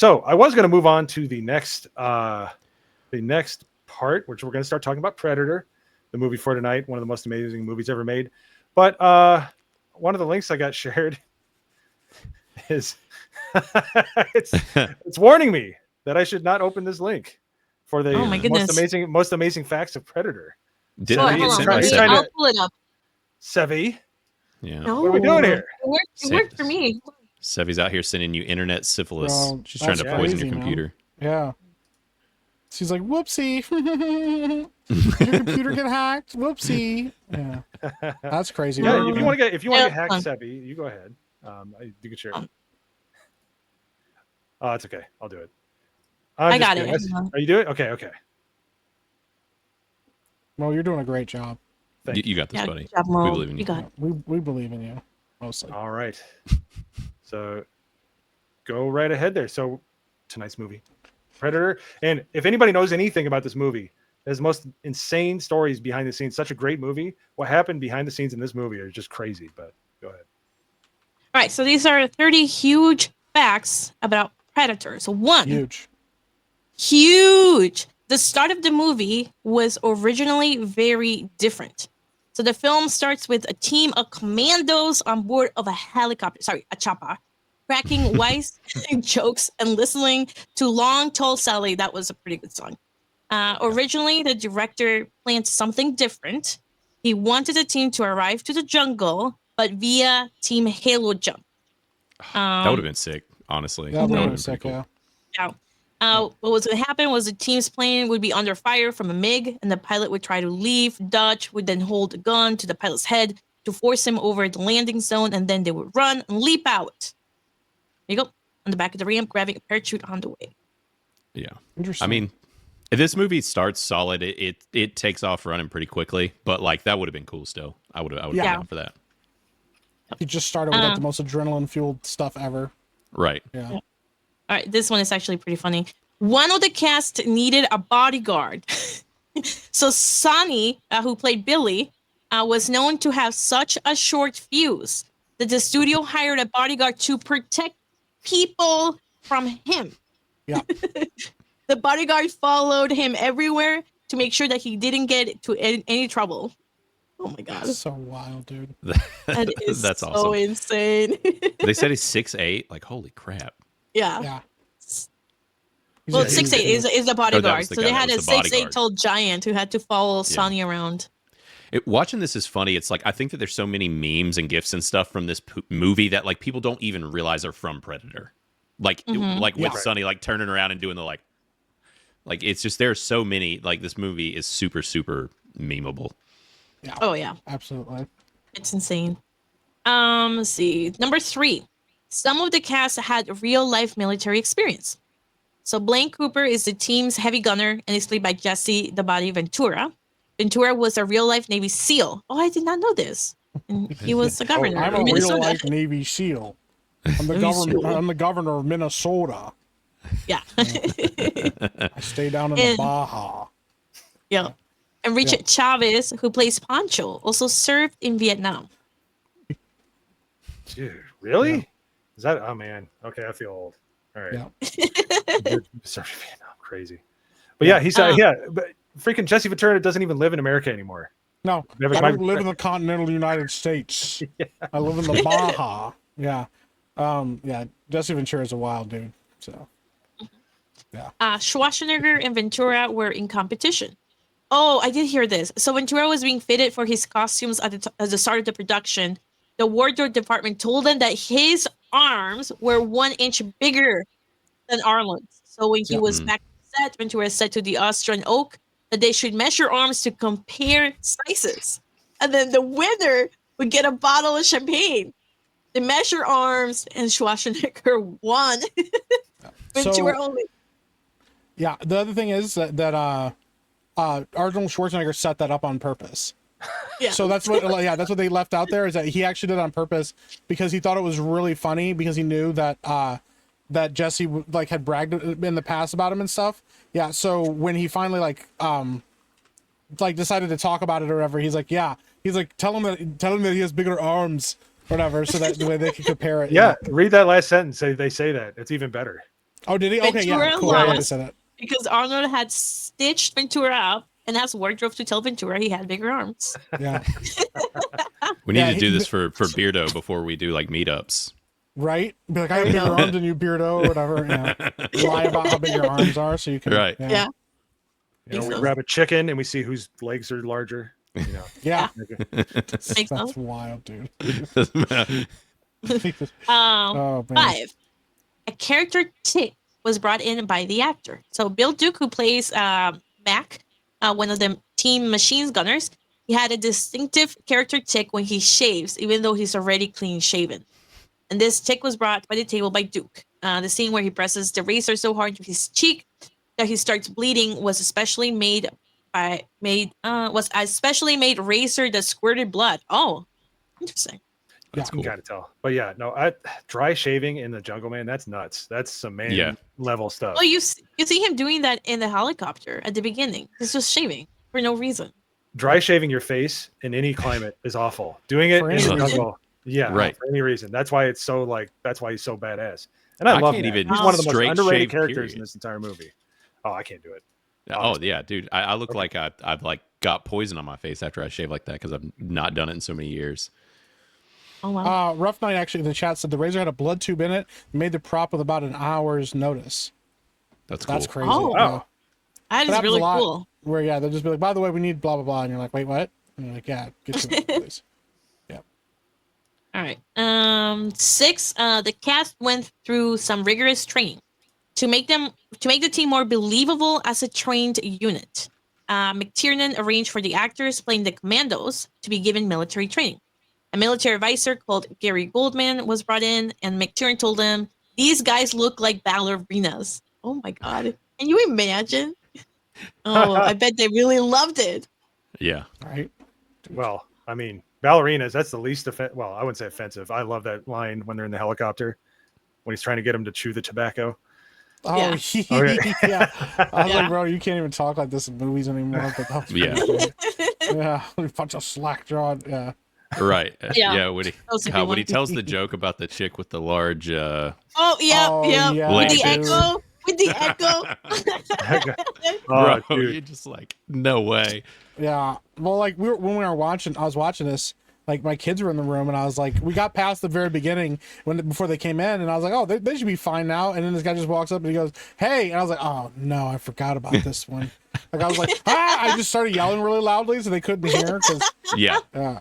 So I was going to move on to the next part, which we're going to start talking about Predator, the movie for tonight, one of the most amazing movies ever made. But one of the links I got shared is it's warning me that I should not open this link for the Oh my goodness. most amazing facts of Predator. Did Oh, I get hold sent on. by He's Sevi? trying to- I'll pull it up. Sevi, Yeah. No. what are we doing here? It worked for me. Sevi's out here sending you internet syphilis. Bro, She's trying to that's poison crazy, your man. computer. Yeah. She's like, whoopsie. Your computer get hacked. Whoopsie. Yeah. That's crazy. Yeah, bro. if you want to get Yeah, hacked, fun. Sevi, you go ahead. You can share it. Oh, it's okay. I'll do it. I got it. Are you doing it? Okay. Well, you're doing a great job. You got this, Yeah, buddy. good job, We Mo. believe in you. You got it. We believe in you, mostly. All right. So go right ahead there. So tonight's movie, Predator. And if anybody knows anything about this movie, there's the most insane stories behind the scenes. Such a great movie. What happened behind the scenes in this movie are just crazy. But go ahead. All right, so these are 30 huge facts about Predator. So one, huge. The start of the movie was originally very different. So the film starts with a team of commandos on board of a chopper, cracking wise jokes and listening to Long Tall Sally. That was a pretty good song. Originally, the director planned something different. He wanted the team to arrive to the jungle, but via Team Halo jump. That would have been sick, honestly. That would have been been sick, pretty cool. yeah. What was going to happen was the team's plane would be under fire from a MiG, and the pilot would try to leave. Dutch would then hold a gun to the pilot's head to force him over the landing zone, and then they would run and leap out. There you go, on the back of the ramp, grabbing a parachute on the way. Yeah. Interesting. I mean, if this movie starts solid, it takes off running pretty quickly. But like that would have been cool still. I would have Yeah. been down for that. he just started with like the most adrenaline-fueled stuff ever. Right. Yeah. All right, this one is actually pretty funny. One of the cast needed a bodyguard. So Sonny, who played Billy, was known to have such a short fuse that the studio hired a bodyguard to protect people from him. Yeah. The bodyguard followed him everywhere to make sure that he didn't get into any trouble. Oh my god. That's so wild, dude. That is That's so awesome. insane. They said he's 6'8". Like, holy crap. Yeah. Yeah. Well, He's a 6'8" huge is the bodyguard. the So guy they that had was a the 6'8" bodyguard. tall giant who had to follow Sonny around. Watching this is funny. It's like I think that there's so many memes and gifs and stuff from this movie that like people don't even realize are from Predator. Like with Yeah. Sonny like turning around and doing the like it's just there's so many. Like this movie is super memeable. Yeah. Oh yeah, Absolutely. it's insane. Let's see. Number 3. Some of the cast had real life military experience. So Blaine Cooper is the team's heavy gunner and is played by Jesse the Body Ventura. Ventura was a real life Navy SEAL. Oh, I did not know this. And he was the governor I'm of a Minnesota. real life Navy SEAL. I'm the Navy governor. SEAL. I'm the governor of Minnesota. Yeah. I stay down in the And- Baja. Yeah. And Richard Chavez, who plays Pancho, also served in Vietnam. Dude, really? Yeah. Is that? Oh man. Okay, I feel old. All right. Yeah. Dude, sorry, Vietnam, crazy. But yeah, he's but freaking Jesse Ventura doesn't even live in America anymore. No, Never I mind. don't live in the continental United States. I live in the Baja. Yeah. Yeah. Jesse Ventura is a wild dude. So. Schwarzenegger and Ventura were in competition. Oh, I did hear this. So Ventura was being fitted for his costumes at the start of the production. The wardrobe department told him that his arms were 1 inch bigger than Arnold's. So when he was back on set, Ventura said to the Austrian Oak that they should measure arms to compare sizes. And then the winner would get a bottle of champagne. They measure arms, and Schwarzenegger won. Ventura only. Yeah. The other thing is that Arnold Schwarzenegger set that up on purpose. Yeah. So that's what they left out there, is that he actually did it on purpose because he thought it was really funny, because he knew that that Jesse had bragged in the past about him and stuff. Yeah. So when he finally decided to talk about it or whatever, he's like, tell him that he has bigger arms or whatever, so that the way they can compare it. Yeah, read that last sentence. They say that it's even better. Oh, did he? Okay, yeah, Ventura cool. I'm glad you lost said that. because Arnold had stitched Ventura up and asked Wardrobe to tell Ventura he had bigger arms. Yeah, We need Yeah, to do this for Beardo before we do like meetups. right. Be like, I have bigger arms than you, Beardo, or whatever. Lie about how big your arms are, so you can. Right. Yeah. You know, we Makes grab a chicken and we see whose legs are larger. You know. Yeah. Makes That's sense. wild, dude. Um, Oh man. 5. A character tick was brought in by the actor. So Bill Duke, who plays Mac, one of the team machine gunners, he had a distinctive character tick when he shaves, even though he's already clean shaven. And this tick was brought by the table by Duke. The scene where he presses the razor so hard into his cheek that he starts bleeding was especially made razor that squirted blood. Oh, interesting. That's You can cool. kind of tell. But yeah, no, dry shaving in the jungle, man, that's nuts. That's some man Yeah. level stuff. Well, you see him doing that in the helicopter at the beginning. He's just shaving for no reason. Dry shaving your face in any climate is awful. Doing it For in any the reason. jungle, yeah, Right. for any reason. That's why it's so that's why he's so badass. And I love can't Mac. even He's one of the most straight underrated shave, characters period. in this entire movie. Oh, I can't do it. Oh Honestly. yeah, dude. I look like I've like got poison on my face after I shave like that because I've not done it in so many years. Oh wow. Rough Night actually in the chat said the razor had a blood tube in it. Made the prop with about an hour's notice. That's cool. That's crazy. Oh. Wow. That is happens really a lot. cool. Where they'll just be like, by the way, we need blah blah blah, and you're like, wait, what? And you're like, yeah, get to it, please. All right. 6. The cast went through some rigorous training to make the team more believable as a trained unit. McTiernan arranged for the actors playing the commandos to be given military training. A military advisor called Gary Goldman was brought in, and McTiernan told them, "These guys look like ballerinas." Oh my god! Can you imagine? Oh, I bet they really loved it. Yeah. Right? Well, I mean, ballerinas, that's the least well, I wouldn't say offensive. I love that line when they're in the helicopter when he's trying to get him to chew the tobacco. Oh Yeah. Okay. yeah. I was Yeah. like, bro, you can't even talk like this in movies anymore. But that was Yeah. pretty funny. Yeah. A bunch of slack jawed. Yeah. Right. Yeah. Yeah. When That was a good when one. he tells the joke about the chick with the large Oh yeah, Oh, yeah. yeah, With the dude. echo. With the echo. Oh, bro, dude. you're just like, no way. Yeah. Well, like when we were watching, I was watching this. Like my kids were in the room, and I was like, we got past the very beginning before they came in, and I was like, oh, they should be fine now. And then this guy just walks up and he goes, "Hey," and I was like, oh no, I forgot about this one. Like I was like, I just started yelling really loudly so they couldn't hear because Yeah. yeah.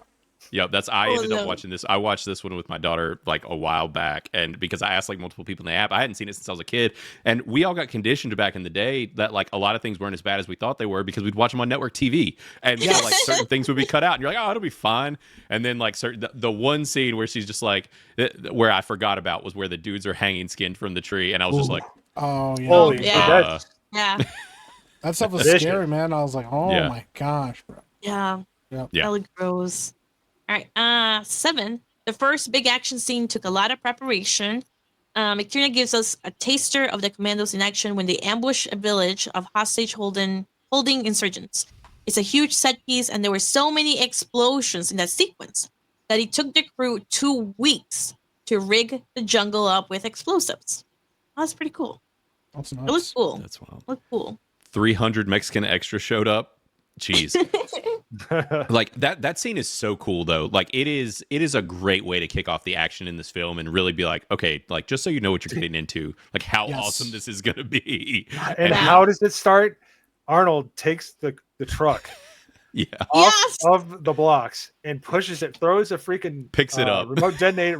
Yep, I Oh, ended up no. watching this. I watched this one with my daughter like a while back, and because I asked like multiple people in the app, I hadn't seen it since I was a kid, and we all got conditioned back in the day that like a lot of things weren't as bad as we thought they were because we'd watch them on network TV, and so, like certain things would be cut out, and you're like, oh, it'll be fine, and then like the one scene where she's just like, where I forgot about was where the dudes are hanging skinned from the tree, and I was just like, Oh yeah. Holy shit, yeah. that's Yeah, That stuff was Vicious. scary, man. I was like, oh Yeah. my gosh, bro. yeah. Yeah. Yeah. That looked gross. All right. 7. The first big action scene took a lot of preparation. McTiernan gives us a taster of the commandos in action when they ambush a village of hostage holding insurgents. It's a huge set piece, and there were so many explosions in that sequence that it took the crew 2 weeks to rig the jungle up with explosives. That's pretty cool. That's It looked nuts. cool. that's wild. Looked cool. 300 Mexican extras showed up. Jeez. Like that scene is so cool though. Like it is a great way to kick off the action in this film and really be like, okay, like just so you know what you're getting into, like how Yes. awesome this is gonna be. and how does it start? Arnold takes the truck Yeah. off Yes! of the blocks and pushes it, throws a freaking Picks it up. remote detonator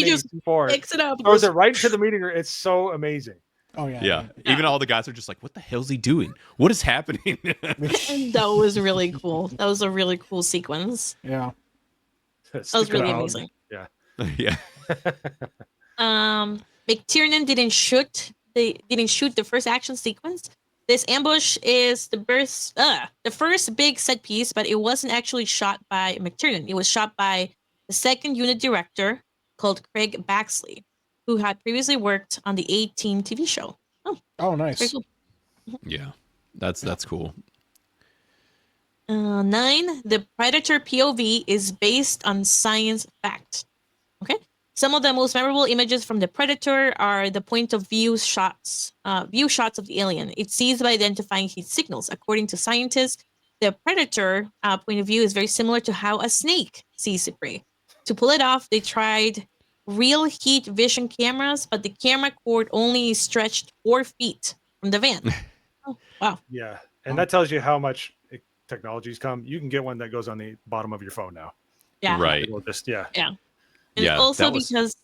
just C4, Picks it up. throws it right into the meteor. It's so amazing. Oh yeah. Yeah. Even all the guys are just like, what the hell's he doing? What is happening? And that was really cool. That was a really cool sequence. Yeah. That was really Around. amazing. Yeah. Yeah. McTiernan didn't shoot the first action sequence. This ambush is the first big set piece, but it wasn't actually shot by McTiernan. It was shot by the second unit director called Craig Baxley, who had previously worked on the A-Team TV show. Oh, Oh very nice. cool. Yeah. That's cool. 9. The Predator POV is based on science fact. Okay. Some of the most memorable images from the Predator are the point of view shots of the alien. It's seized by identifying heat signals. According to scientists, the Predator point of view is very similar to how a snake sees its prey. To pull it off, they tried real heat vision cameras, but the camera cord only stretched 4 feet from the van. Oh, wow. Yeah, and that tells you how much technology's come. You can get one that goes on the bottom of your phone now. Yeah. Right. It'll just yeah. Yeah. And Yeah, also that was- because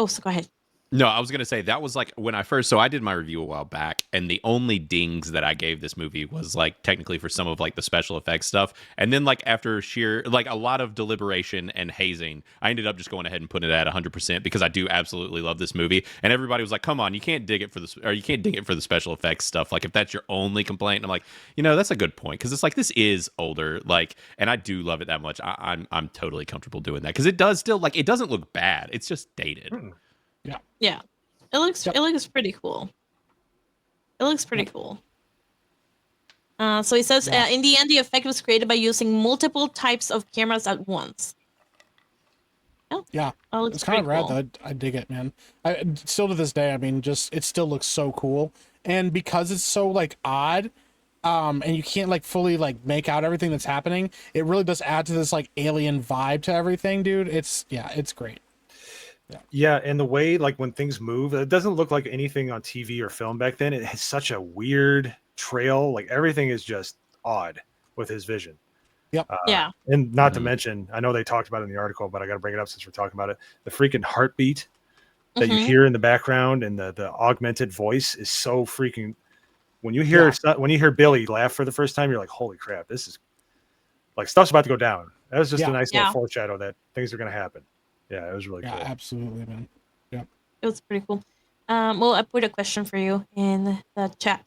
so go ahead. No, I was going to say that was like when I first, so I did my review a while back, and the only dings that I gave this movie was like technically for some of like the special effects stuff. And then like after sheer, like a lot of deliberation and hazing, I ended up just going ahead and putting it at 100% because I do absolutely love this movie. And everybody was like, come on, you can't dig it for this, or you can't dig it for the special effects stuff. Like if that's your only complaint, and I'm like, that's a good point. Cause it's like, this is older, like, and I do love it that much. I'm totally comfortable doing that. Cause it does still like, it doesn't look bad. It's just dated. Yeah. It looks pretty cool. It looks pretty cool. So it says in the end, the effect was created by using multiple types of cameras at once. Yeah, it's kind of rad though. I dig it, man. I still to this day, I mean, just it still looks so cool, and because it's so like odd, and you can't like fully like make out everything that's happening, it really does add to this like alien vibe to everything, dude. It's great. Yeah, and the way like when things move, it doesn't look like anything on TV or film back then. It has such a weird trail. Like everything is just odd with his vision. Yep. And not to mention, I know they talked about it in the article, but I got to bring it up since we're talking about it. The freaking heartbeat that you hear in the background and the augmented voice is so freaking. When you hear Billy laugh for the first time, you're like, holy crap, this is like stuff's about to go down. That was just a nice little foreshadow that things are going to happen. Yeah, it was really cool. Absolutely, man. Yeah, it was pretty cool. Well, I put a question for you in the chat.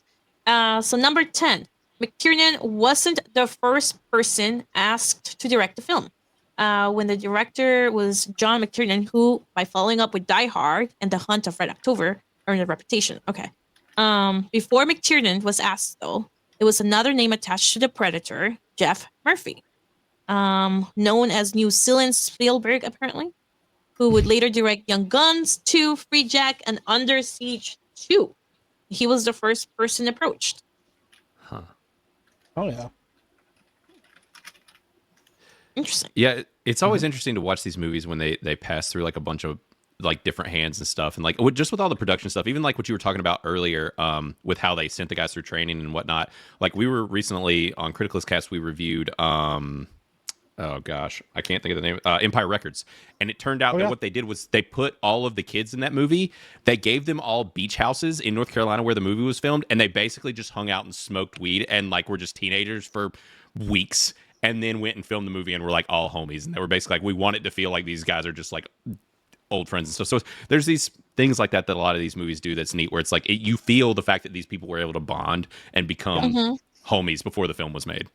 So number 10, McTiernan wasn't the first person asked to direct the film. When the director was John McTiernan, who, by following up with Die Hard and The Hunt of Red October, earned a reputation. Okay. Before McTiernan was asked, though, there was another name attached to the Predator, Jeff Murphy, known as New Zealand Spielberg, apparently, who would later direct Young Guns 2, Free Jack, and Under Siege 2. He was the first person approached. Huh. Oh, yeah. Interesting. Yeah, it's always interesting to watch these movies when they pass through like a bunch of like different hands and stuff, and like just with all the production stuff, even like what you were talking about earlier, with how they sent the guys through training and whatnot. Like we were recently on Criticalist Cast, we reviewed oh gosh, I can't think of the name. Empire Records. And it turned out that what they did was they put all of the kids in that movie. They gave them all beach houses in North Carolina where the movie was filmed. And they basically just hung out and smoked weed and like were just teenagers for weeks. And then went and filmed the movie and were like all homies. And they were basically like, we want it to feel like these guys are just like old friends and stuff. So there's these things like that a lot of these movies do that's neat, where it's like you feel the fact that these people were able to bond and become homies before the film was made.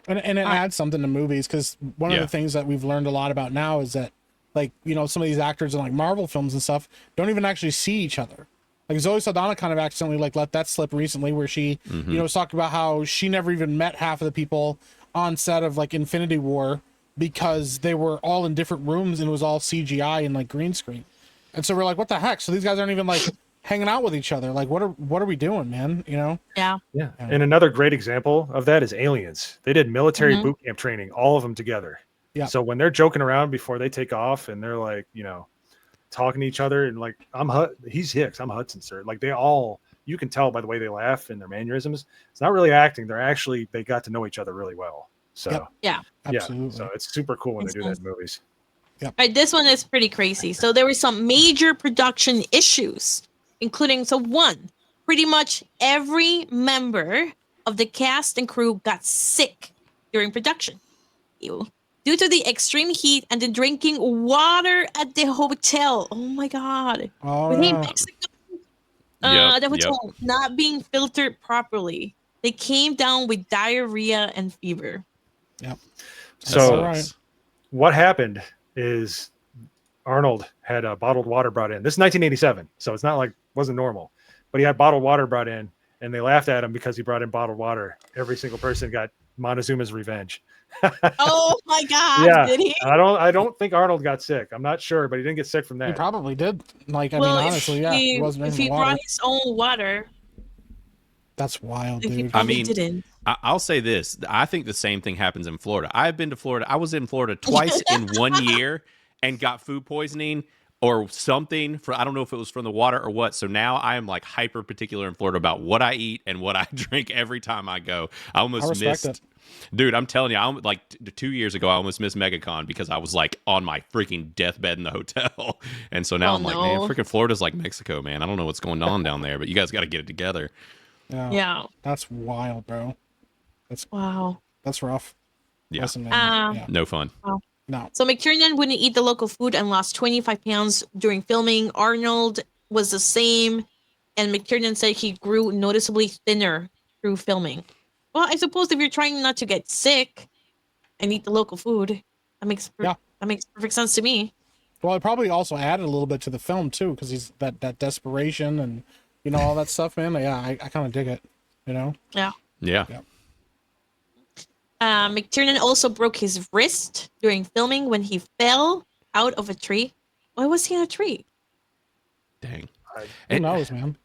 And it adds something to movies, because one of the things that we've learned a lot about now is that, like, some of these actors in like Marvel films and stuff don't even actually see each other. Like Zoe Saldana kind of accidentally like let that slip recently, where she was talking about how she never even met half of the people on set of like Infinity War because they were all in different rooms and it was all CGI and like green screen. And so we're like, what the heck? So these guys aren't even like hanging out with each other. Like, what are we doing, man? Yeah. And another great example of that is Aliens. They did military boot camp training, all of them together. Yeah. So when they're joking around before they take off and they're like, talking to each other and like, he's Hicks, I'm Hudson, sir. Like you can tell by the way they laugh and their mannerisms. It's not really acting. They got to know each other really well. So absolutely. So it's super cool when they do that in movies. All right, this one is pretty crazy. So there were some major production issues, including, one, pretty much every member of the cast and crew got sick during production. Ew. Due to the extreme heat and the drinking water at the hotel. Oh my God. Were they in Mexico? The hotel not being filtered properly. They came down with diarrhea and fever. Yep. So what happened is Arnold had bottled water brought in. This is 1987, so it's not like wasn't normal. But he had bottled water brought in, and they laughed at him because he brought in bottled water. Every single person got Montezuma's Revenge. Oh my God! Yeah, Did he? I don't think Arnold got sick. I'm not sure, but he didn't get sick from He that. probably did. Like, I Well, mean, honestly, yeah, he wasn't if drinking he the water. brought his own water, That's wild, if he dude. I probably mean, didn't. I'll say this. I think the same thing happens in Florida. I've been to Florida. I was in Florida twice in 1 year and got food poisoning or something. I don't know if it was from the water or what. So now I am like hyper particular in Florida about what I eat and what I drink every time I go. I almost respect missed. Dude, I'm telling you, I like 2 years ago, I almost missed MegaCon because I was like on my freaking deathbed in the hotel. And so now Oh, I'm like, man, no. freaking Florida's like Mexico, man. I don't know what's going on down there, but you guys got to get it together. Yeah. Yeah. That's wild, bro. Wow. That's rough. Yeah. Listen, man. Yeah. No fun. No. So McTiernan wouldn't eat the local food and lost 25 pounds during filming. Arnold was the same, and McTiernan said he grew noticeably thinner through filming. Well, I suppose if you're trying not to get sick and eat the local food, that makes perfect sense to me. Well, it probably also added a little bit to the film too, because he's that desperation and all that stuff, man. Yeah, I kind of dig it. Yeah. Yeah. McTiernan also broke his wrist during filming when he fell out of a tree. Why was he in a tree? Dang. Who knows, man?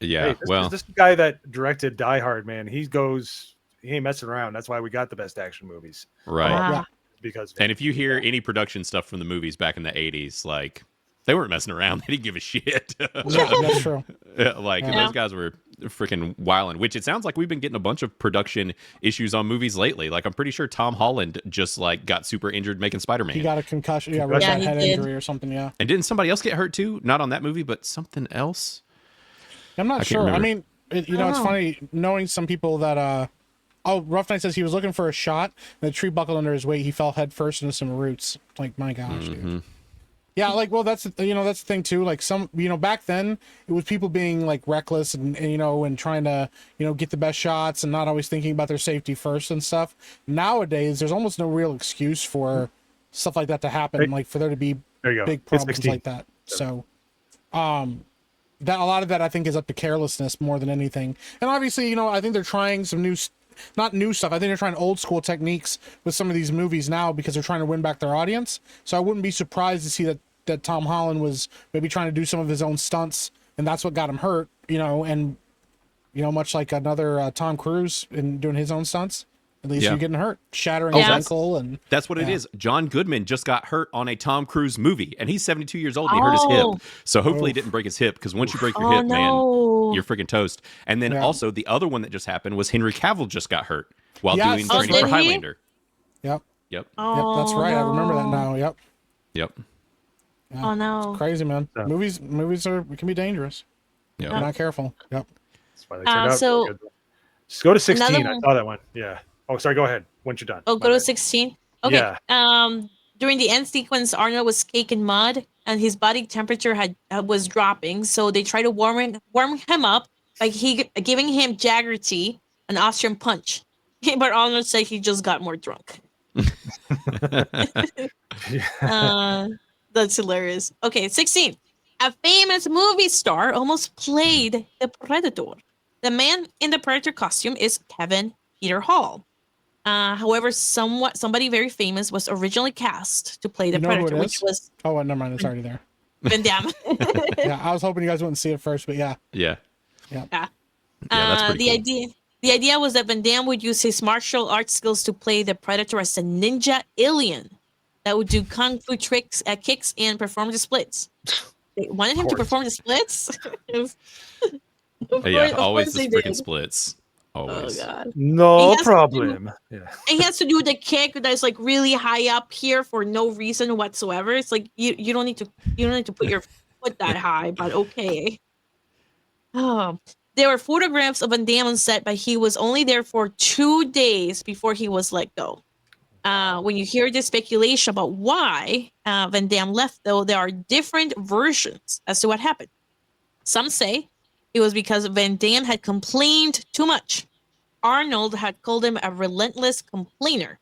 Yeah. Hey, this guy that directed Die Hard, man, he ain't messing around. That's why we got the best action movies. Right. Yeah. Because And if you hear any production stuff from the movies back in the 80s, like they weren't messing around. They didn't give a shit. Yeah, that's true. Like Yeah. those guys were freaking wilding, which it sounds like we've been getting a bunch of production issues on movies lately. Like I'm pretty sure Tom Holland just like got super injured making Spider-Man. He got a concussion. Yeah, Concussion. that Yeah, head he did. injury or something. Yeah. And didn't somebody else get hurt too? Not on that movie, but something else. I'm not can't sure. I remember. mean, it's Oh. funny knowing some people that. Rough Night says he was looking for a shot, and the tree buckled under his weight. He fell head first into some roots. Like, my gosh, dude. Yeah, like, well, that's that's the thing too. Like some, back then it was people being like reckless and trying to get the best shots and not always thinking about their safety first and stuff. Nowadays, there's almost no real excuse for stuff like that to happen. Hey, like for there to be there you go. big It's problems 16. like that. So, that a lot of that I think is up to carelessness more than anything. And obviously, I think they're trying some not new stuff. I think they're trying old school techniques with some of these movies now because they're trying to win back their audience. So I wouldn't be surprised to see that Tom Holland was maybe trying to do some of his own stunts, and that's what got him hurt. And much like another Tom Cruise in doing his own stunts. At least Yeah. you're getting hurt, shattering Oh, his that's- ankle, and That's what it Yeah. is. John Goodman just got hurt on a Tom Cruise movie, and he's 72 years old and he hurt his Oh. hip. So hopefully he Oof. didn't break his hip because once you break your Oh hip, man, no. you're freaking toast. And then Yeah. also the other one that just happened was Henry Cavill just got hurt while Yes. doing Oh, training for did he? Highlander. yep, Yep. Oh, yep, that's right. I remember that no. now. Yep. Yep. Yeah. Oh no. Crazy, man. Yeah. Movies can be dangerous. Yep. If you're not careful. Yep. That's why they turned out so- really good. Just go to 16. Another I one- saw that one. Yeah. Oh, sorry. Go ahead. Once you're done. Oh, My go to bad. 16. Okay. Yeah. During the end sequence, Arnold was caked in mud, and his body temperature was dropping. So they tried to warm him up by giving him Jagger tea, an Austrian punch. But Arnold said he just got more drunk. That's hilarious. Okay, 16. A famous movie star almost played the Predator. The man in the Predator costume is Kevin Peter Hall. However, somebody very famous was originally cast to play the You know who Predator, it which is? was Oh, never mind. It's already there. Van Damme. Yeah, I was hoping you guys wouldn't see it first, but yeah. Yeah. Yeah. Yeah, that's pretty cool. The idea was that Van Damme would use his martial arts skills to play the Predator as a ninja alien that would do kung fu tricks, kicks, and perform the splits. They wanted him to course. perform the splits. Yeah, always they the freaking did. splits. Oh Always. god. No He has to problem. Yeah. And he has to do the kick that's like really high up here for no reason whatsoever. It's like you don't need to put your foot that high, but okay. Oh, there were photographs of Van Damme on set, but he was only there for 2 days before he was let go. When you hear the speculation about why Van Damme left, though, there are different versions as to what happened. Some say it was because Van Damme had complained too much. Arnold had called him a relentless complainer.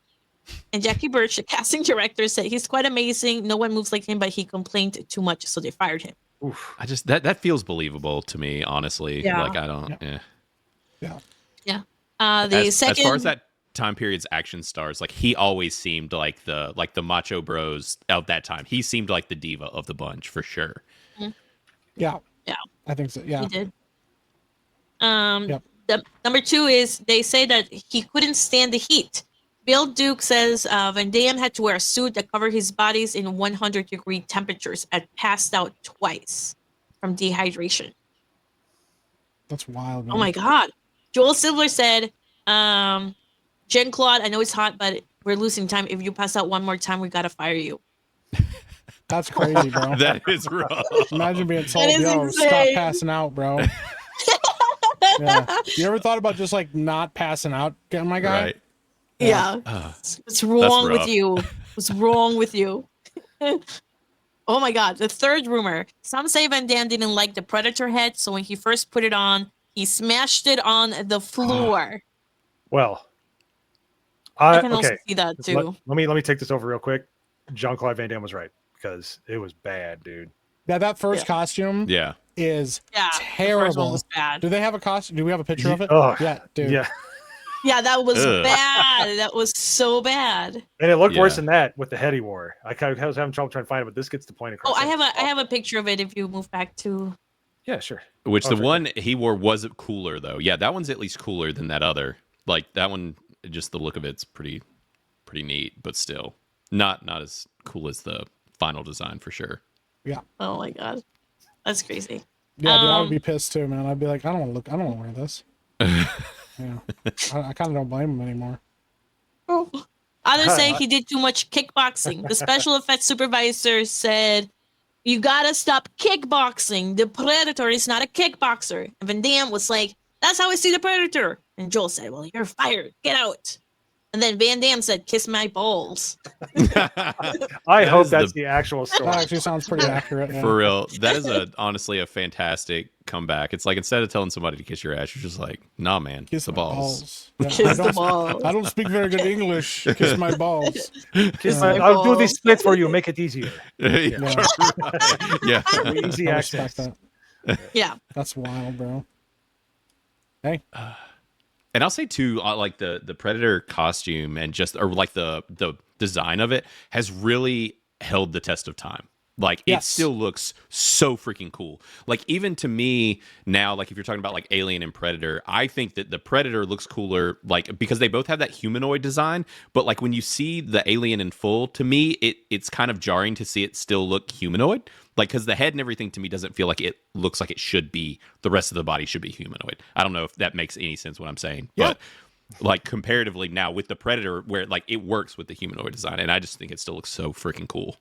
And Jackie Birch, the casting director, said he's quite amazing. No one moves like him, but he complained too much, so they fired him. Oof. I just that feels believable to me, honestly. Yeah. Like I don't. Yeah. Yeah. The second. As far as that time period's action stars, like he always seemed like the macho bros of that time. He seemed like the diva of the bunch for sure. Yeah. Yeah. I think so. Yeah. He did. Yep. The number 2 is they say that he couldn't stand the heat. Bill Duke says Van Damme had to wear a suit that covered his bodies in 100-degree temperatures and passed out twice from dehydration. That's wild, man. Oh my God. Joel Silver said, Jean Claude, I know it's hot, but we're losing time. If you pass out one more time, we got to fire you. That's crazy, bro. That is rough. Imagine being told, is yo, stop insane. passing out, bro. Yeah. You ever thought about just like not passing out, my guy? Right. Yeah. What's wrong with rough. you? What's wrong with you? Oh my God. The third rumor. Some say Van Damme didn't like the Predator head, so when he first put it on, he smashed it on the floor. Well, I can okay. also see that too. Let me take this over real quick. Jean-Claude Van Damme was right because it was bad, dude. Yeah, that first costume Yeah. is Yeah. The first one terrible. was bad. Do they have a costume? Do we have a picture of it? Oh, Yeah, dude. Yeah, Yeah, that was Ugh. bad. That was so bad. and it looked worse Yeah. than that with the head he wore. I was having trouble trying to find it, but this gets the point across. Oh, I have a picture of it if you move back to. Yeah, sure. Which Oh, the for one he wore was cooler though. Yeah, that one's at least cooler than that other. Like that one, just the look of it's pretty neat, but still not as cool as the final design for sure. Yeah. Oh my God, that's crazy. Yeah, dude, I would be pissed too, man. I'd be like, I don't want to wear this. Yeah. I kind of don't blame him anymore. Others say he did too much kickboxing. The special effects supervisor said, "You gotta stop kickboxing. The Predator is not a kickboxer." And Van Damme was like, "That's how I see the Predator." And Joel said, "Well, you're fired. Get out." And then Van Damme said, "Kiss my balls." I hope is that's the- the actual story. That actually sounds pretty accurate. Yeah. For real, that is honestly a fantastic comeback. It's like instead of telling somebody to kiss your ass, you're just like, nah, man, Kiss the my balls. Yeah, Kiss the balls. I don't speak very good English. Kiss my balls. I'll do these splits for you. Make it easier. yeah. Yeah. Easy I respect access. that. Yeah. That's wild, bro. Hey. And I'll say too, like the Predator costume and just or like the design of it has really held the test of time. Like Yes. it still looks so freaking cool. Like even to me now, like if you're talking about like Alien and Predator, I think that the Predator looks cooler, like because they both have that humanoid design. But like when you see the Alien in full, to me it's kind of jarring to see it still look humanoid. Like because the head and everything to me doesn't feel like it looks like it should be. The rest of the body should be humanoid. I don't know if that makes any sense what I'm saying, Yeah. but like comparatively now with the Predator, where like it works with the humanoid design, and I just think it still looks so freaking cool.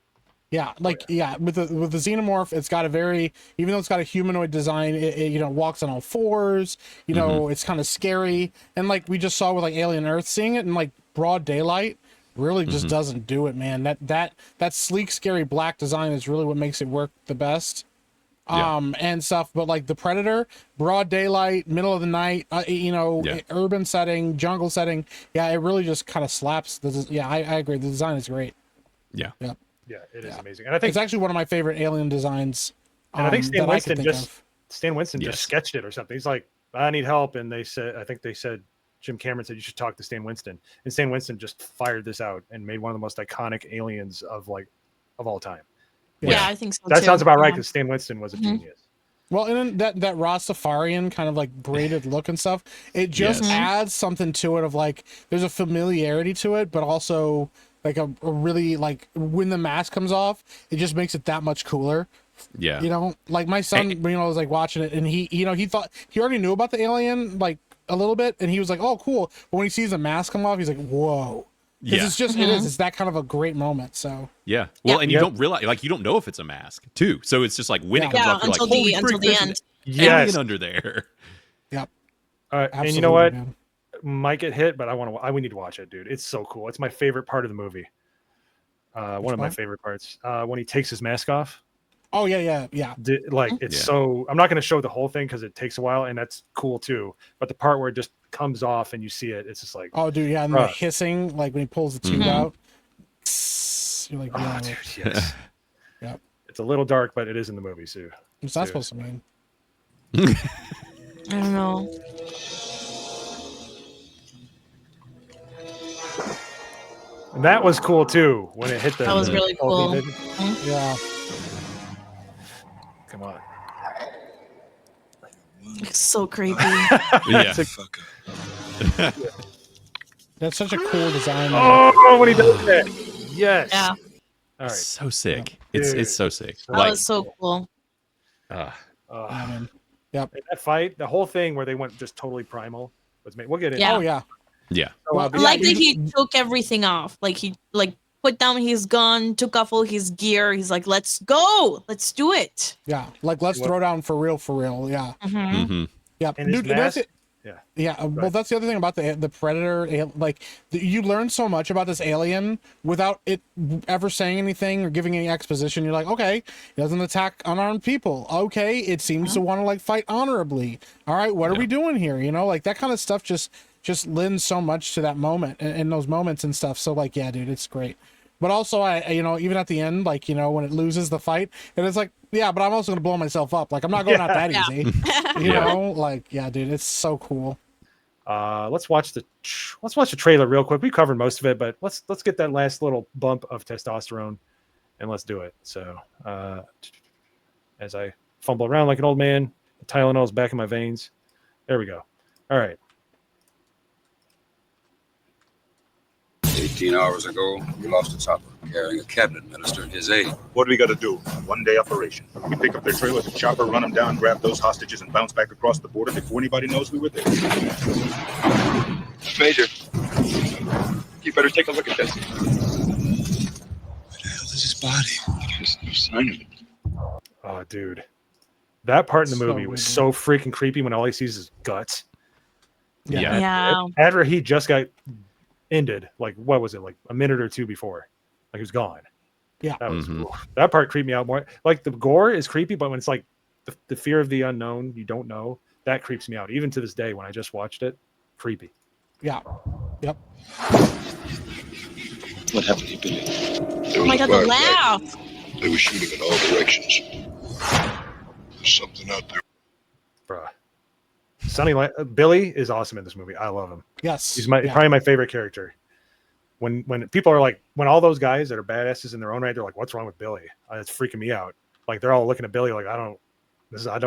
Yeah, like with the xenomorph, it's got a very, even though it's got a humanoid design, it walks on all fours. You know, it's kind of scary, and like we just saw with like Alien Earth, seeing it in like broad daylight really just doesn't do it, man. That sleek, scary black design is really what makes it work the best. Yeah. And stuff, but like the Predator, broad daylight, middle of the night, urban setting, jungle setting, it really just kind of slaps. I agree. The design is great. Yeah. Yeah, it is amazing. And I think It's actually one of my favorite Alien designs. And I think Stan that I Winston could think of. Yes. just sketched it or something. He's like, I need help, and I think they said Jim Cameron said you should talk to Stan Winston, and Stan Winston just fired this out and made one of the most iconic aliens of all time. Yeah, I think so That too. sounds about right Yeah. because Stan Winston was a genius. Well, and then that Rastafarian kind of like braided look and stuff, it just Yes. adds something to it of like there's a familiarity to it, but also like a really like when the mask comes off, it just makes it that much cooler. Yeah. You know, like my son, was like watching it, and he thought he already knew about the alien like a little bit, and he was like, "Oh, cool." But when he sees the mask come off, he's like, "Whoa!" Because Yeah. it's just it's that kind of a great moment. So Yeah. Well, Yeah. and you don't realize, like, you don't know if it's a mask too. So it's just like when it comes Yeah, off, you're like, until holy the freak, there's an end. Yes. alien under there. yep, And you know what? man. Might get hit, but we need to watch it, dude. It's so cool. It's my favorite part of the movie. One of my one? favorite parts. When he takes his mask off. Oh yeah. It's Yeah. so I'm not going to show the whole thing because it takes a while, and that's cool too. But the part where it just comes off and you see it, it's just like, Oh, dude, yeah, and the hissing, like when he pulls the tube Mhm. out. You're like, oh, yo, dude, yes. Yep. It's a little dark, but it is in the movie, too. what's that supposed to mean? I don't know. And that was cool too when it hit the. That was the really whole cool. thing. Yeah. Come on. It's so creepy. Yeah. That's such a cool design. Oh, when he does that. Yes. Yeah, All right. So sick. Dude. It's so sick. So that Like, was so cool. uh, Yeah, man. Yep. And that fight, the whole thing where they went just totally primal was made. We'll get into Yeah. Oh yeah. yeah. So, Well, but I like yeah, that he took everything off. Like he put down his gun, took off all his gear. He's like, "Let's go, let's do it." Yeah. Like let's What- throw down for real. Yeah. Mhm. hmm Yeah. And his Dude, that's mask. it. Yeah. Yeah, well, Right. that's the other thing about the Predator. Like, you learn so much about this alien without it ever saying anything or giving any exposition. You're like, okay, it doesn't attack unarmed people. Okay, it seems to want to like fight honorably. All right, what are we doing here? You know, like that kind of stuff just lends so much to that moment and those moments and stuff. So like, yeah, dude, it's great. But also, I even at the end, like, when it loses the fight, and it's like, yeah, but I'm also gonna blow myself up. Like, I'm not going out that Yeah. easy. You know, like, yeah, dude, it's so cool. Let's watch the trailer real quick. We covered most of it, but let's get that last little bump of testosterone, and let's do it. So, as I fumble around like an old man, the Tylenol's back in my veins. There we go. All right. 18 hours ago, we lost a chopper carrying a cabinet minister and his aide. What do we got to do? One-day operation. We pick up their trailer, the chopper, run them down, grab those hostages, and bounce back across the border before anybody knows we were there. Major, you better take a look at this. Where the hell is his body? There's no sign of it. Oh, dude, that part in the So movie was weird. so freaking creepy when all he sees is guts. Yeah. Yeah. After he just got ended, like what was it, like a minute or two before, like he was gone. Yeah. That was Mhm. that part creeped me out more. Like the gore is creepy, but when it's like the fear of the unknown, you don't know, that creeps me out. Even to this day, when I just watched it, creepy. Yeah. Yep. What happened to Billy? There Oh my god, the firefight. laugh. They were shooting in all directions. There's something out there. Bruh. Billy is awesome in this movie. I love him. Yes. He's probably my favorite character. When people are like, when all those guys that are badasses in their own right, they're like, "What's wrong with Billy?" It's freaking me out. Like they're all looking at Billy like, I don't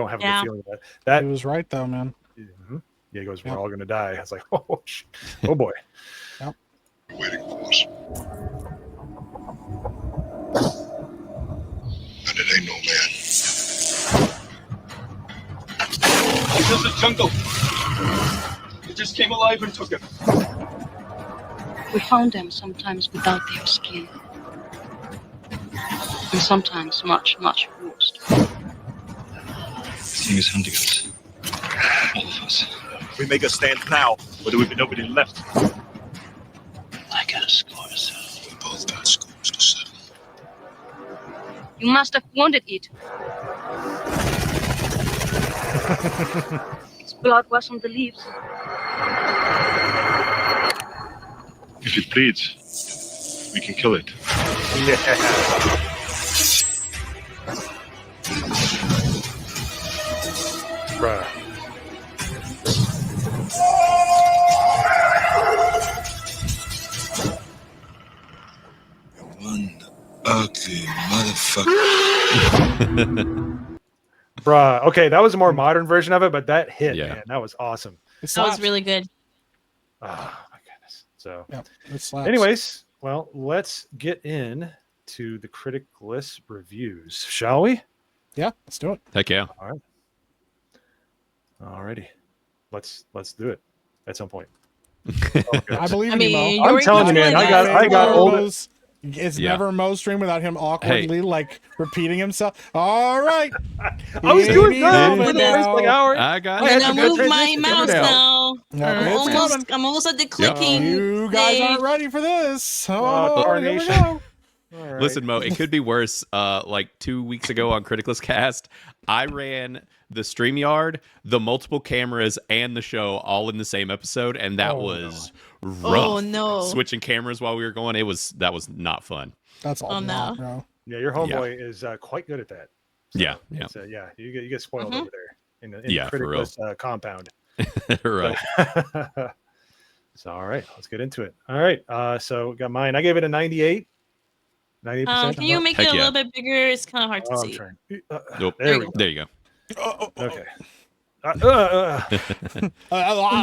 have a Yeah. good feeling about that. He was right though, man. Mhm. Yeah, he goes, "We're Yep. all gonna die." I was like, "Oh, oh boy." Waiting for us. And it ain't no man. This is the jungle. It just came alive and took him. We found them sometimes without their skin. And sometimes much, much worse. This thing is hunting us. All of us. We make a stand now, or there will be nobody left. I got a score to settle. We both got scores to settle. You must have wanted it. Its blood was on the leaves. If it bleeds, we can kill it. Yeah. Bruh. One ugly motherfucker. Bruh. Okay, that was a more modern version of it, but that hit, Yeah. man. That was awesome. It That was slaps. really good. Oh my goodness. So Yep. It slaps. anyways, well, let's get in to the critic list reviews, shall we? Yeah. Let's do it. Heck yeah. Alrighty. Let's do it at some point. I believe I in you, mean, Mo. I'm telling you, man, I got Never old. Mo's- It's Yeah. never Mo's stream without him awkwardly like repeating himself. All right. I was doing good Amy for the now. first like hour. I got I I'm had gonna some good move my transitions. mouse Figured out. now. Yeah, it's I'm almost at the clicking. You guys stage. aren't ready for this. Oh, here we tarnation. go. All right. Listen, Mo, it could be worse. Like 2 weeks ago on Criticless Cast, I ran the StreamYard, the multiple cameras, and the show all in the same episode, and that Oh, was rough. Oh no. Switching cameras while we were going, that was not fun. That's all. Oh, no. bro. Yeah, your homeboy is quite good at that. Yeah, yeah. It's, yeah, you get spoiled Mhm. over there in the Yeah, for real. Criticless compound. Right. So all right, let's get into it. All right, so got mine. I gave it a 98. 98%. Can you make Heck it a yeah. little bit bigger? It's kind of hard to Oh, I'm see. trying. Nope. There we go. There you go. Okay.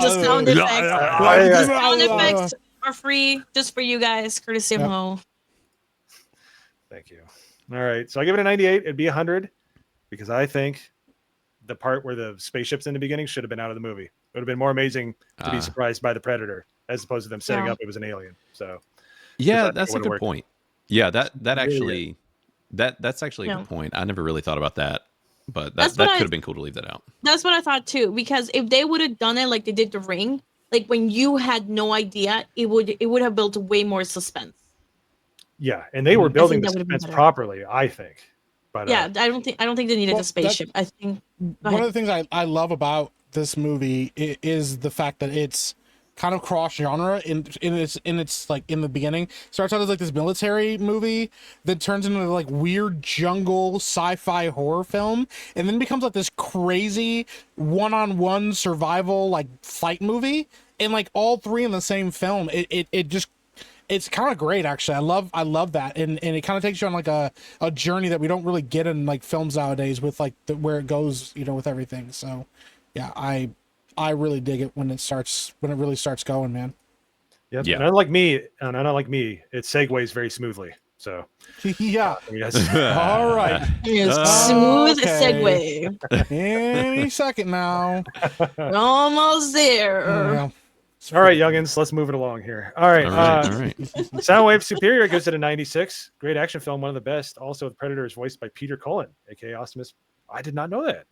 Just sound effects. I- Sound effects are free just for you guys, courtesy of Yep. Mo. Thank you. All right, so I give it a 98. It'd be 100 because I think the part where the spaceship's in the beginning should have been out of the movie. It would have been more amazing to be surprised by the predator as opposed to them setting up it was an alien. So Yeah, that that's a would've good worked. point. Yeah, that Really actually that's actually a Yeah. good point. I never really thought about that, but That's that what could I- have been cool to leave that out. That's what I thought too. Because if they would have done it like they did the Ring, like when you had no idea, it would have built way more suspense. yeah, and they were I building think the that would've been suspense better. properly, I think. But Yeah, I don't think they needed Well, a spaceship. I think one ahead. of the things I love about this movie is the fact that it's kind of cross genre in its like in the beginning starts out as like this military movie that turns into like weird jungle sci-fi horror film and then becomes like this crazy one-on-one survival like fight movie and like all three in the same film. It just it's kind of great actually. I love that and it kind of takes you on like a journey that we don't really get in like films nowadays with like where it goes, you know, with everything. So yeah, I really dig it when it really starts going, man. yep. Yeah. And unlike me, it segues very smoothly. So Yeah. yes. All right. Smooth okay. segue. Any second now. We're almost there. Yeah. All right, youngins, let's move it along here. All right. All right, all right. Soundwave Superior gives it a 96. Great action film, one of the best. Also, the Predator is voiced by Peter Cullen, aka Optimus. I did not know that.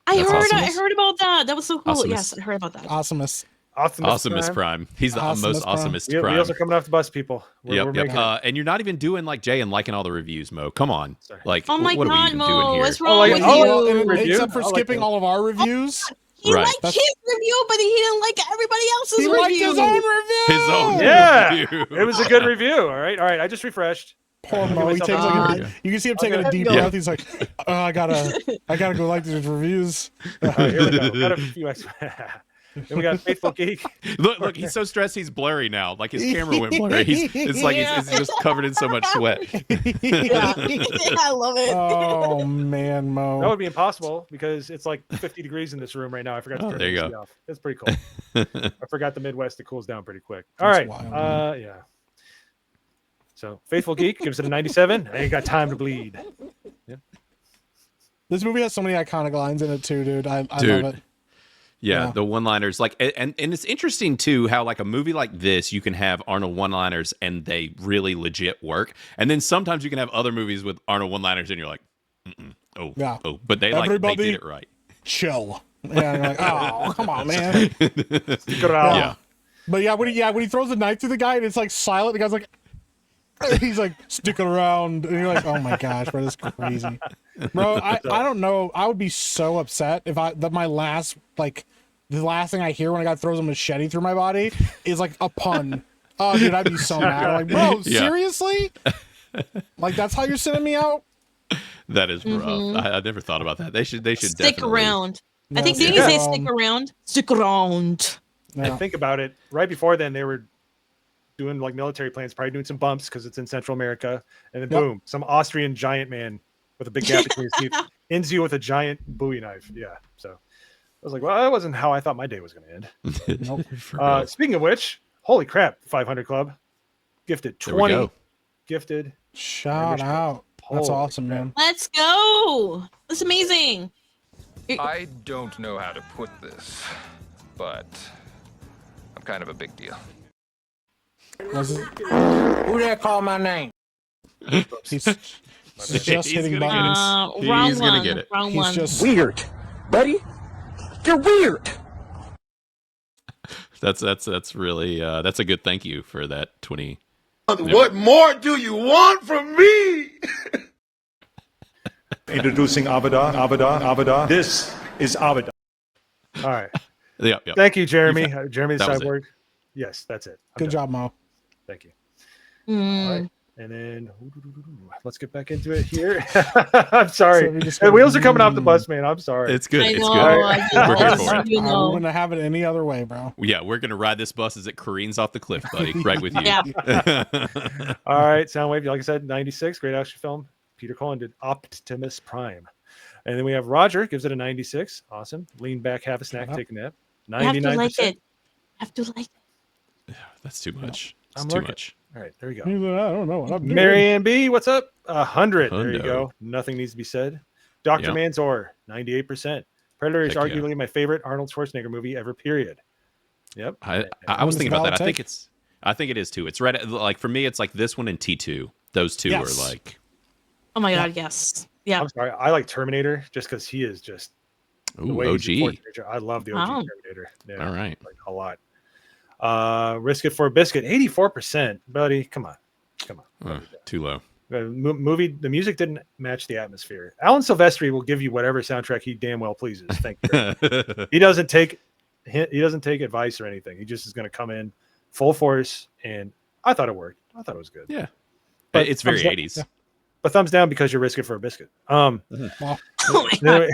I That's heard awesome. about that. That was so cool. Awesomeness. Yes, I heard about that. Awesomeness. Awesomest Prime. He's the Awesomest most Prime. awesomest Prime. Wheels are coming off the bus, people. Yep. making it. And you're not even doing like Jay and liking all the reviews, Mo. Come on. Sorry. Like, Oh my what are we God, even Mo, doing here? what's wrong like- with oh, you? well, And review? except for I like skipping that. all of our reviews. He Right. liked his review, but he didn't like everybody else's He review. liked his own review. His own Yeah, review. it was a good review. All right. I just refreshed. Poor I'll Mo. give He takes myself like a- you can see him taking a Okay. deep Yeah. breath. He's like, oh, I gotta go like these reviews. All right, here we go. Got a few extra. Then we got Faithful Geek. Look, he's so stressed he's blurry now. Like his camera went blurry. It's like he's just covered in so much sweat. Yeah. I love it. Oh man, Mo. That would be impossible because it's like 50 degrees in this room right now. I forgot to Oh, turn there the you AC go. off. That's pretty cool. I forgot the Midwest. It cools down pretty quick. All That's right. wild, man. Yeah. So Faithful Geek gives it a 97. I ain't got time to bleed. This movie has so many iconic lines in it too, dude. I Dude. love it. Yeah, Yeah. the one-liners, like, and it's interesting too how like a movie like this, you can have Arnold one-liners and they really legit work, and then sometimes you can have other movies with Arnold one-liners and you're like, oh, Yeah. oh, but they Everybody- did it right. Chill. Yeah, you're like, oh, come on, man. Good around. Yeah, But yeah, when he throws the knife through the guy and it's like silent, the guy's like, he's like sticking around, and you're like, oh my gosh, bro, this is crazy, bro. I don't know. I would be so upset if the last thing I hear when a guy throws a machete through my body is like a pun. Oh, dude, I'd be so mad. I'm like, bro, Yeah. seriously? Like that's how you're sending me out? that is rough. I never thought about that. They should Stick definitely around. I No, think stick didn't he say around. stick around? Stick around. And Yeah. think about it. Right before then, they were doing like military planes, probably doing some bumps because it's in Central America. And then Yep. boom, some Austrian giant man with a big gap between his teeth ends you with a giant Bowie knife. Yeah. So I was like, well, that wasn't how I thought my day was going to end. Nope. For real. Speaking of which, holy crap, 500 Club gifted There we 20 go. gifted. Shout out. That's Holy awesome, crap. man. Let's go. That's amazing. I don't know how to put this, but I'm kind of a big deal. Who that called my name? He's just hitting gonna get buttons. He's Wrong gonna one. get it. Wrong He's one. just Weird. Buddy, you're weird. That's really that's a good thank you for that 20. What more do you want from me? Introducing Abada. This is Abada. All right. Yeah, yeah. Thank you, Jeremy. Jeremy the That was it. Cyborg. Yes, that's it. I'm good done. job, Mo. Thank you. Mm. All right. And then let's get back into it here. I'm sorry. So we just The go, wheels are coming off the bus, man. I'm sorry. It's good. I It's know. good. I just, We're I here just for want it. you to I know. wouldn't have it any other way, bro. Yeah, we're gonna ride this bus as it careens off the cliff, buddy. Right with you. Yeah. All right, Soundwave, like I said, 96, great action film. Peter Cullen did Optimus Prime. And then we have Roger, gives it a 96. Awesome. Lean back, have a snack, Shut up. take a nap. You have to 99%. like it. Have to like it. That's too much. It's I'm too looking. much. All right, there we go. I don't know what I'm doing. Marianne B, what's up? 100. There you Hundo. go. Nothing needs to be said. Dr. Yep. Manzor, 98%. Predator is Heck yeah. arguably my favorite Arnold Schwarzenegger movie ever, period. Yep. I was It's thinking about that. valid I think it is too. It's right. Like for me, it's like this one and T2. Those two Yes. are like. Oh my god, yes. Yeah. I'm sorry. I like Terminator just because he is just the Ooh, way he OG. portrays Terminator. I love the OG Wow. Terminator. Yeah, All right. like a lot. Risk It for a Biscuit, 84%. Buddy, come on. Too low. The the music didn't match the atmosphere. Alan Silvestri will give you whatever soundtrack he damn well pleases. Thank you. He doesn't take advice or anything. He just is going to come in full force, and I thought it worked. I thought it was good. Yeah. But It's very thumbs up. 80s. Yeah. But thumbs down because you risk it for a biscuit. Oh my god.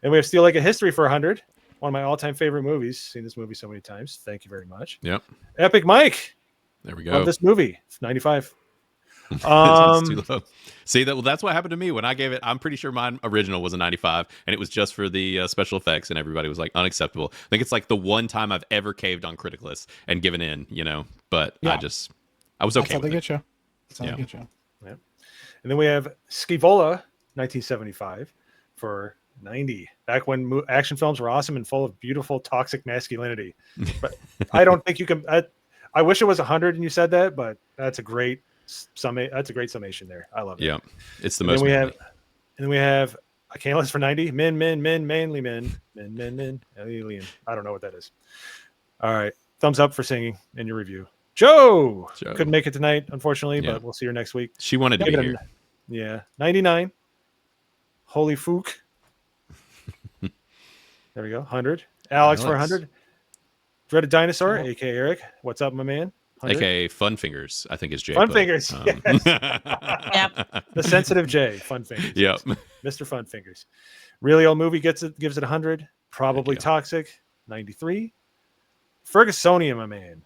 And we have Steel Like a History for 100. One of my all-time favorite movies. Seen this movie so many times. Thank you very much. Yep. Epic Mike. There we go. Love this movie. It's 95. It's too low. See that's what happened to me when I gave it. I'm pretty sure mine original was a 95, and it was just for the special effects, and everybody was like unacceptable. I think it's like the one time I've ever caved on critic lists and given in, But Yeah. I was That's okay how they with it. get you. That's how Yeah. they get you. And then we have Scivola, 1975, for 90. Back when action films were awesome and full of beautiful toxic masculinity. But I don't think you can. I wish it was 100 and you said that, but that's a great summation there. I love it. Yeah, it's the And most. then we have I can't list for 90. Manly men, alien. I don't know what that is. All right, thumbs up for singing in your review. Joe couldn't make it tonight, unfortunately, Yeah. but we'll see her next week. She wanted to be Give it here. Yeah, 99. Holy Fook. There we go. 100. Alex for 100. Dreaded Dinosaur, aka Eric. What's up, my man? 100. AKA Fun Fingers, I think is Jay. Fun put. Fingers. Yes. Yep. The sensitive J. Fun Fingers. Yep. Mr. Fun Fingers. Really Old Movie gives it 100. Probably yeah. Toxic, 93. Fergusonia, my man,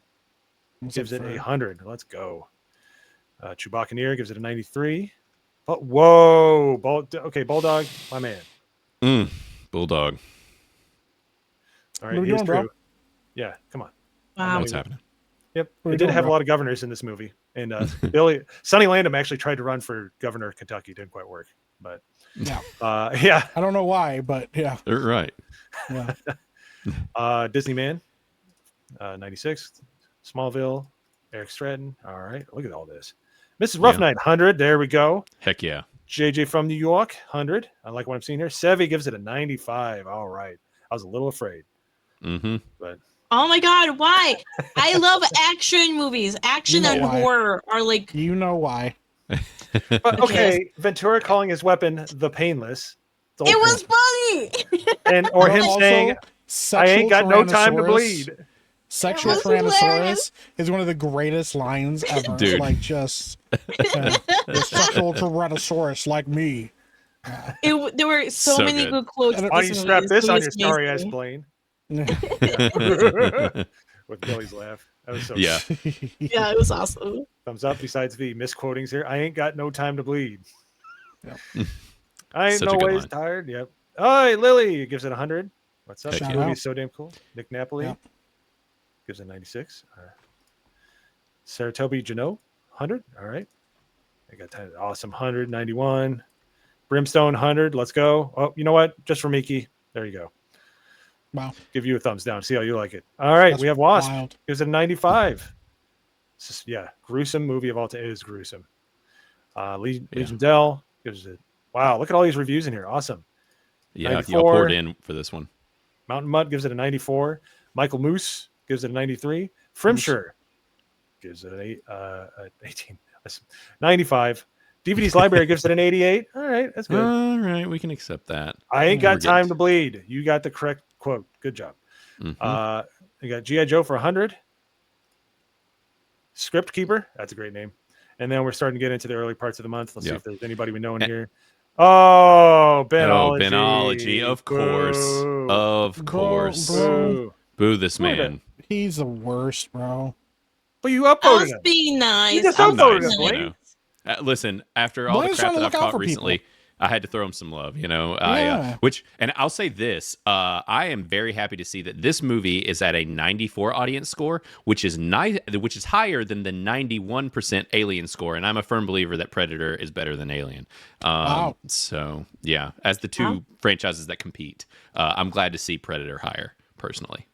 gives it for- 100. Let's go. Chewbaccaneer gives it a 93. But whoa, Bulldog, my man. Bulldog. All right, What are we he is doing, bro? true. Yeah, come on. Wow. What's happening? Yep, What are it we did doing, have bro? a lot of governors in this movie, and Sonny Landham actually tried to run for governor of Kentucky. Didn't quite work, but Yeah. yeah. I don't know why, but yeah. You're right. Yeah. Disney Man, 96. Smallville, Eric Stratton. All right, look at all this. Mrs. Rough Night, 100. There we go. Heck yeah. JJ from New York, 100. I like what I'm seeing here. Sevy gives it a 95. All right. I was a little afraid, Mm-hmm. but Oh my god, why? I love action movies. Action You know and why. horror are like You know why. but okay. Ventura calling his weapon the Painless. It's it old was funny. and or him Also, saying, "I sexual ain't got no time to Tyrannosaurus- bleed." Sexual It was hilarious. Tyrannosaurus is one of the greatest lines ever. Dude. Like just sexual Tyrannosaurus like me. There were so So many good. good quotes. Why Why in don't you this strap movie. this It on was your sorry ass amazing. plane? With Billy's laugh. That was so Yeah. good. Yeah, it was awesome. Thumbs up. Besides the misquotings here, I ain't got no time to bleed. Yep. I ain't Such no a good ways line. tired. Yep. All right, Lily gives it 100. What's up? Heck This yeah. movie's so damn cool. Nick Napoli Yep. gives it 96. Saratobi Janot, 100. All right. I got time. Awesome. 100, 91. Brimstone, 100. Let's go. Oh, you know what? Just for Miki. There you go. Wow. Give you a thumbs down. See how you like it. All right. That's we have Wasp. wild. Gives it a 95. It's just, yeah, gruesome movie of all time. It is gruesome. Legion Dell gives it. Wow, look at all these reviews in here. Awesome. Yeah. 94. Y'all poured in for this one. Mountain Mutt gives it a 94. Michael Moose gives it a 93. Frimshire gives it an 18. That's 95. DVD's Library gives it an 88. All right, that's good. All right, we can accept that. I ain't We're got time getting- to bleed. You got the correct quote. Good job. Mhm. You got G.I. Joe for 100. Script Keeper. That's a great name. And then we're starting to get into the early parts of the month. Let's see Yeah. if there's anybody we know in here. Oh, Benology. Oh, Benology, of course. Boo. Of course. Boo. Boo this Wait a man. He's the worst, bro. But you I upvoted was him. being nice. You just I'm upvoted nice, him, you Blaine. know. Listen, after all Blaine's the crap trying to that I've look out caught for recently, people. I had to throw him some love, you know. Yeah. And I'll say this: I am very happy to see that this movie is at a 94 audience score, which is which is higher than the 91% Alien score. And I'm a firm believer that Predator is better than Alien. Wow. So yeah, as the two franchises that compete, I'm glad to see Predator higher personally.